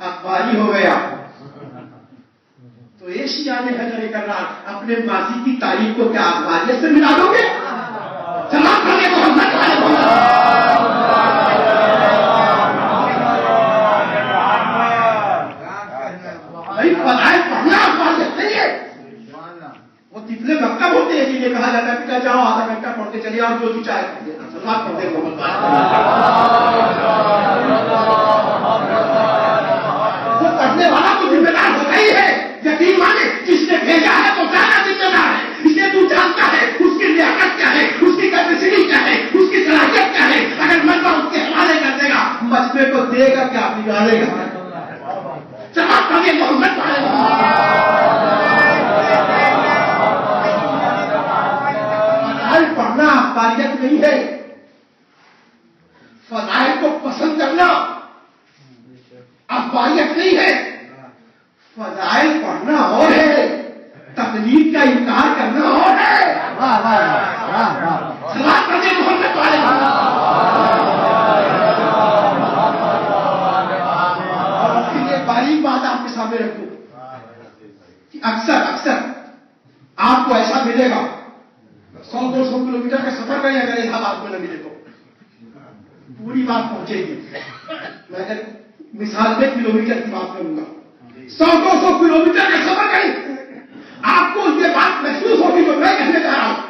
اخباری ہو گیا تو ایشیا میں حجر کرار اپنے ماضی کی تاریخ کو کیا اخباریت سے ملا دو گے؟ جواب کرنے کو ہم بھائی فضائل پڑھنا اخباریت نہیں ہے. وہ تفلے مکتب ہوتے ہیں جنہیں کہا جاتا ہے بیٹا جاؤ آدھا گھنٹہ پڑھتے چلیے اور جو چاہے پڑھتے سلوات پڑھتے کو وہ پڑھنے والا تو ذمہ دار ہوتا ہی ہے. یقین مانے جس نے بھیجا ہے تو زیادہ ذمہ دار ہے. اسے تو جانتا ہے اس کی لیاقت کیا ہے, اس کی کیپیسٹی کیا ہے, اس کی صلاحیت کیا ہے. اگر مجمع اس کے حوالے کر دے گا مجمع کو دے گا کیا بگاڑے گا. جواب کرنے محمد پڑھنا اخباریت نہیں ہے. فضائل کو پسند کرنا اخباریت نہیں ہے. فضائل پڑھنا اور ہے, تقلید کا انکار کرنا اور ہے. سلام کرنے محمد والے ایک باریک بات آپ کے سامنے رکھوں کہ اکثر آپ کو ایسا ملے گا 100-200 کلومیٹر کا سفر کریں, اگر ایسا آپ کو نہ ملے تو پوری بات پہنچے گی. میں اگر مثال میں کلومیٹر کی بات کروں گا, 100-200 کلومیٹر کا سفر کریں آپ کو یہ بات محسوس ہوگی جو میں کہنے جا رہا ہوں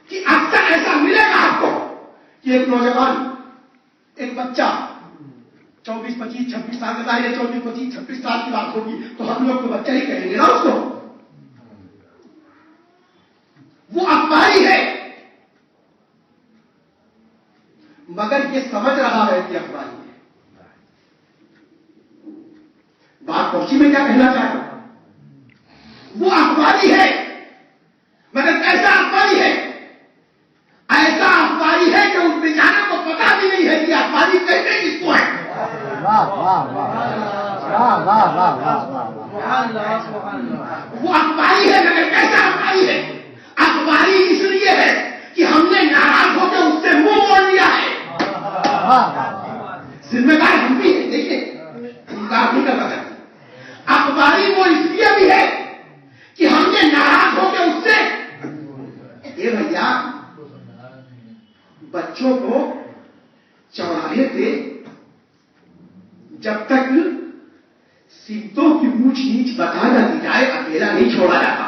کہ اکثر ایسا ملے گا آپ کو کہ ایک نوجوان, ایک بچہ 24-25-26 سال کا, ظاہر ہے 24-25-26 سال کی بات ہوگی تو ہم لوگ تو بچہ ہی کہیں گے نا اس کو. وہ اخباری ہے مگر یہ سمجھ رہا ہے کہ اخباری ہے. بات پہنچی میں کیا کہنا چاہتا ہوں. وہ اخباری ہے مگر کیسا اخباری ہے؟ ایسا اخباری ہے کہ اس بیچارے کو پتا بھی نہیں ہے کہ اخباری کہتے کس کو ہے. وہ اخباری ہے مگر کیسا اخباری ہے؟ اخباری اس لیے ہے کہ ہم نے ناراض ہو کے اس سے منہ موڑ لیا ہے. ذمہ دار ہم بھی ہیں, دیکھیے انکار نہیں کرنا چاہتے. اخباری وہ اس لیے بھی ہے کہ ہم نے ناراض ہو کے اس سے اے بھیا بچوں کو چوراہے پہ جب تک سمتوں کی اونچ نیچ بتا نہ دی جائے اکیلا نہیں چھوڑا جاتا.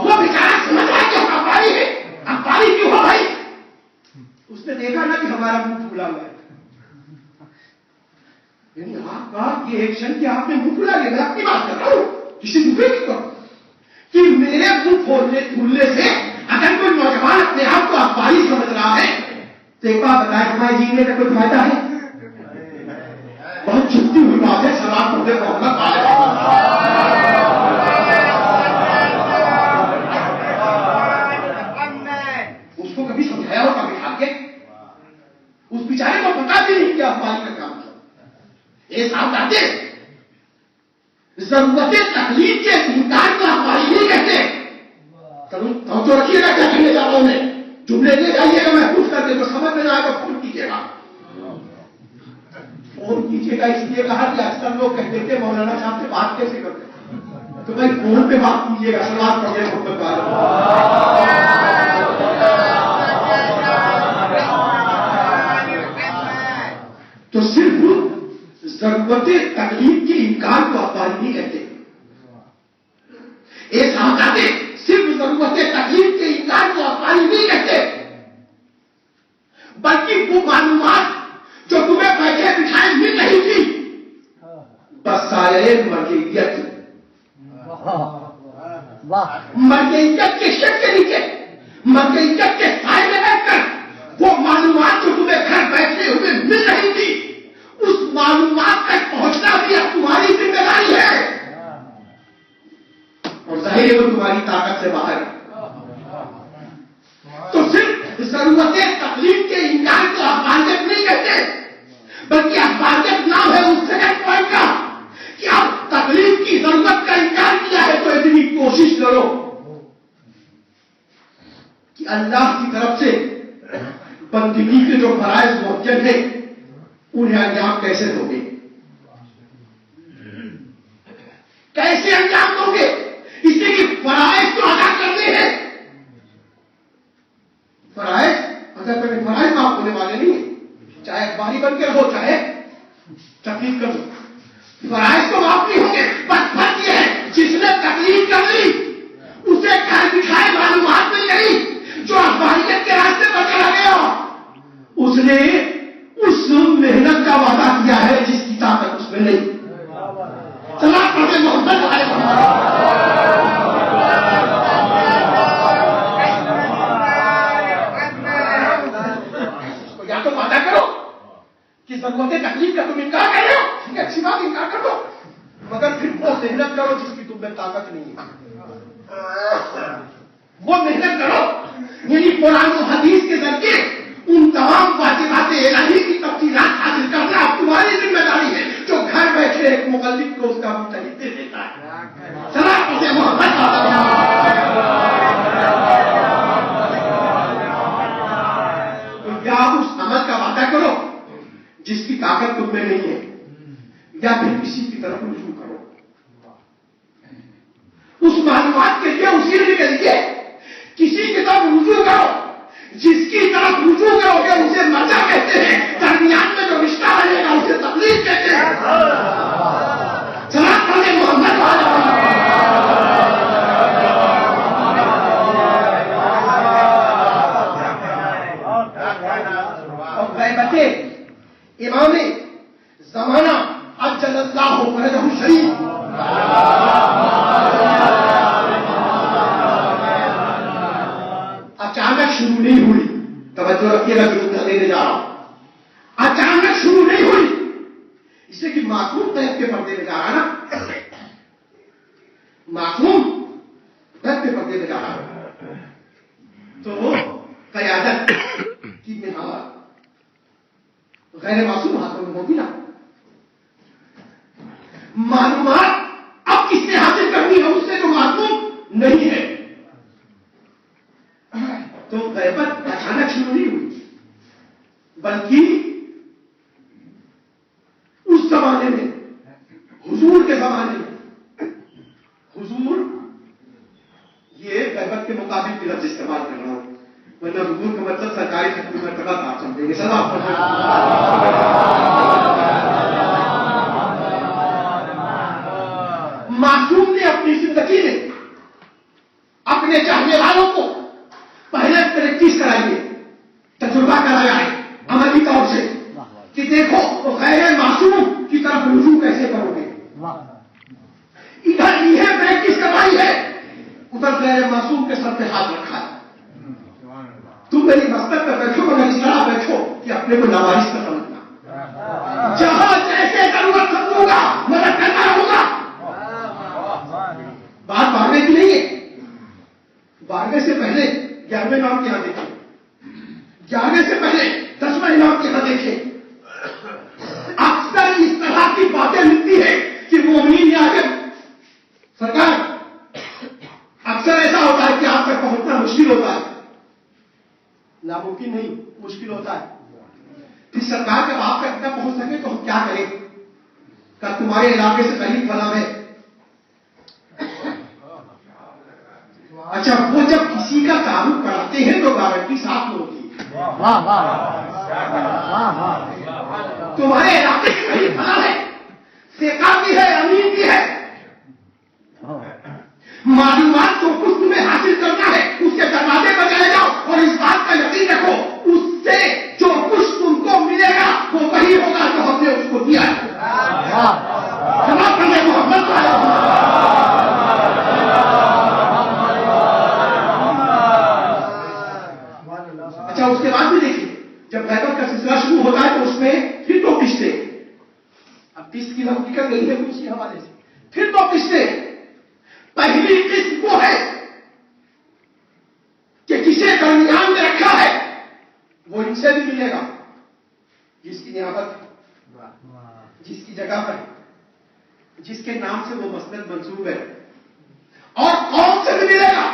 وہ بیچارہ سمجھ رہا ہے کہ اخباری ہے. اخباری کیوں ہو بھائی؟ اس نے دیکھا نا کہ ہمارا منہ پھولا ہوا ہے. یعنی آپ کا یہ ایکشن کہ آپ نے منہ پھولا لیا, میں اپنی بات کر رہا ہوں, کسی دوسرے کی کروں کہ میرے منہ پھولنے سے اگر کوئی نوجوان اپنے آپ کو اخباری سمجھ رہا ہے تو ایک بات بتائے ہمارے جینے کا کوئی فائدہ ہے؟ بہت چھٹی ہوئی بات ہے. سلام کرتے محمد اس کو کبھی سمجھایا ہو کبھی کھا کے اس بیچارے کو پتا بھی نہیں کیا اخباری کا کام ہے. یہ صاحب کہتے ضرورت تکلیف کے انکار کو اخباری نہیں کہتے. تو رکھیے گا کیا کہنے جا رہا ہوں میں, جملے لے جائیے گا محفوظ کر کے, تو سمجھ میں نہ آئے گا فون کیجیے گا. فون کیجیے گا اس لیے کہا کہ اکثر لوگ کہتے تھے مولانا صاحب سے بات کیسے کرتے, تو بھائی فون پہ بات کیجیے گا. سلام پڑھیے محمد تو صرف ضرورت تکلیف کے انکار کو اخباری نہیں کہتے. ایک صاحب صرف ضرورت تکلیف کے انکار کو اخباری نہیں کہتے, بلکہ وہ معلومات جو تمہیں بیٹھے بٹھائے مل رہی تھی بسائے مرکزیت, مرکزیت کے شک کے نیچے, مرکزیت کے سائے میں بیٹھ کر وہ معلومات جو تمہیں گھر بیٹھے ہوئے مل رہی تھی اس معلومات تک پہنچنا بھی اب تمہاری ذمہ داری ہے. اور ظاہر ہے وہ تمہاری طاقت سے باہر ہے. تو صرف ضرورت تکلیف کے انکار کو اخباریت نہیں کہتے, بلکہ اخباریت نام ہے اس سیکنڈ پوائنٹ کا کہ اب تکلیف کی ضرورت کا انکار کیا ہے تو اتنی کوشش کرو کہ اللہ کی طرف سے بندگی کے جو فرائض معین ہیں انہیں انجام کیسے دو گے, کیسے انجام دو گے؟ اس لیے کہ فرائض تو ادا کرنے ہیں. فرائض ادا کرنے, فرائض معاف ہونے والے نہیں ہیں, چاہے اخباری بن کے رہو چاہے تکلیف کرو, فرائض تو معاف نہیں ہوں گے. بس فرق یہ ہے جس نے تکلیف کر لی اسے گھر بٹھائے معلومات مل گئی, جو اخباریت کے راستے پر چلا گیا اس نے اس محنت کا وعدہ کیا ہے جس کی طاقت اس میں نہیں. چلا پڑھے محبت آئے یا تو وعدہ کرو کہ ضرورت تکلیف کا تم انکار کر رہے ہو, ٹھیک ہے اچھی بات, انکار کر دو, مگر پھر وہ محنت کرو جس کی تم میں طاقت نہیں ہے. وہ محنت کرو, یعنی قرآن و حدیث کے ذریعے ان تمام واجبات الہی کی تفصیلات حاصل کرنا اب تمہاری ذمہ داری ہے, جو گھر بیٹھے ایک مقلد کو اس کا متحد دے دیتا ہے. چلا اسے محبت تو یا اس عمل کا وعدہ کرو جس کی طاقت تم میں نہیں ہے, یا پھر کسی کی طرف رجوع کرو. اس معلومات کے لیے اسی کے لیے کسی کی طرف رجوع کرو, جس کی طرف رجوع کرو گے اسے مرجع کہتے ہیں, درمیان میں جو رشتہ بنے گا اسے تبلیغ کہتے ہیں. چلا پڑھے محمد اور غیبت امام زمانہ اجل اللہ فرجہ شریف اچانک شروع نہیں ہوئی. توجہ رکھیے گا جو میں لینے جا رہا ہوں, اچانک شروع نہیں ہوئی. اس سے کہ معصوم طیب کے پردے میں جا رہا نا, معصوم طیب کے پردے میں جا رہا تو قیادت کی محاورت غیر معصوم ہاتھوں میں ہوگی نا. معلومات اب کس سے حاصل کرنی ہے, اس سے جو معصوم نہیں ہے. تو غیبت اچانک شروع نہیں ہوئی, بلکہ اس زمانے میں, حضور کے زمانے میں, حضور یہ غیبت کے مطابق بھی لفظ استعمال کر رہا ہوں, ورنہ حضور کا مطلب سرکاری ختم مرتبہ آپ سمجھیں گے. سب آپ معصوم نے اپنی زندگی میں اپنے چاہنے والوں کو پہلے پریکٹس کرائیے, تجربہ کرایا ہے عملی طور سے کہ دیکھو غیر معصوم کی طرف رجوع کیسے کرو گے. ادھر یہ پریکٹس کروائی ہے, ادھر غیر معصوم کے سر پہ ہاتھ رکھا ہے. تم میری مستق پہ بیٹھو مگر اس طرح بیٹھو کہ اپنے کو نوارث کا سمجھنا, جہاں جیسے ضرورت سمجھوں گا مدد کرنا ہوگا. بات بھاگنے کی نہیں ہے, بھاگنے سے پہلے 11ویں امام کے یہاں دیکھیں, 11ویں سے پہلے 10واں امام کے یہاں دیکھیں. اکثر اس طرح کی باتیں ملتی ہے کہ مومنین نے آگے سرکار, اکثر ایسا ہوتا ہے کہ آپ تک پہنچنا مشکل ہوتا ہے, ناممکن نہیں, مشکل ہوتا ہے. پھر سرکار جب آپ تک نہ پہنچ سکے تو ہم کیا کریں, کہ تمہارے علاقے سے قریب فلاں ہے. اچھا, وہ جب کسی کا تعلق کراتے ہیں تو گارنٹی ساتھ میں ہوتی ہے. تمہارے علاقے سے قریب فلاں ہے, سیکا بھی ہے, امین بھی ہے. معلومات جو کچھ تمہیں حاصل کرنا ہے اس کے دروازے پر چلے جاؤ, اور اس بات کا یقین رکھو اس سے جو کچھ تم کو ملے گا وہ وہی ہوگا جو ہم نے اس کو دیا ہے. جمع کرنے محبت اچھا, اس کے بعد بھی دیکھیے جب غیبت کا سلسلہ شروع ہوتا ہے تو اس میں پھر دو قسطیں, اب قسط کی حقیقت نہیں ہے اسی حوالے سے, پھر دو قسطیں. پہلی قسط وہ ہے کہ کسے درمیان میں رکھا ہے وہ ان سے بھی ملے گا جس کی نیابت ہے, جس کی جگہ پر ہے, جس کے نام سے وہ مسند منسوب ہے, اور کون سے بھی ملے گا